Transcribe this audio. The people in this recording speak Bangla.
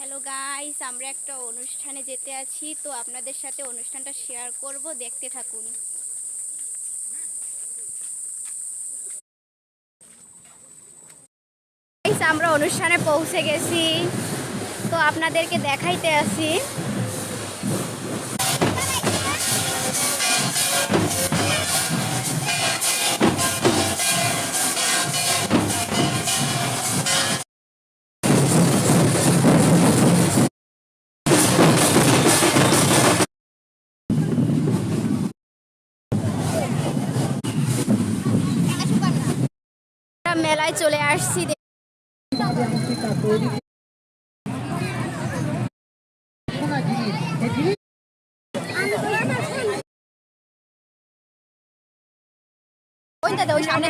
হ্যালো গাইস, আমরা একটা অনুষ্ঠানে যেতে আছি, তো আপনাদের সাথে অনুষ্ঠানটা শেয়ার করব, দেখতে থাকুন। গাইস, আমরা অনুষ্ঠানে পৌঁছে গেছি, তো আপনাদেরকে দেখাইতে আসি। মেলায় চলে আসছি। ওই সামনে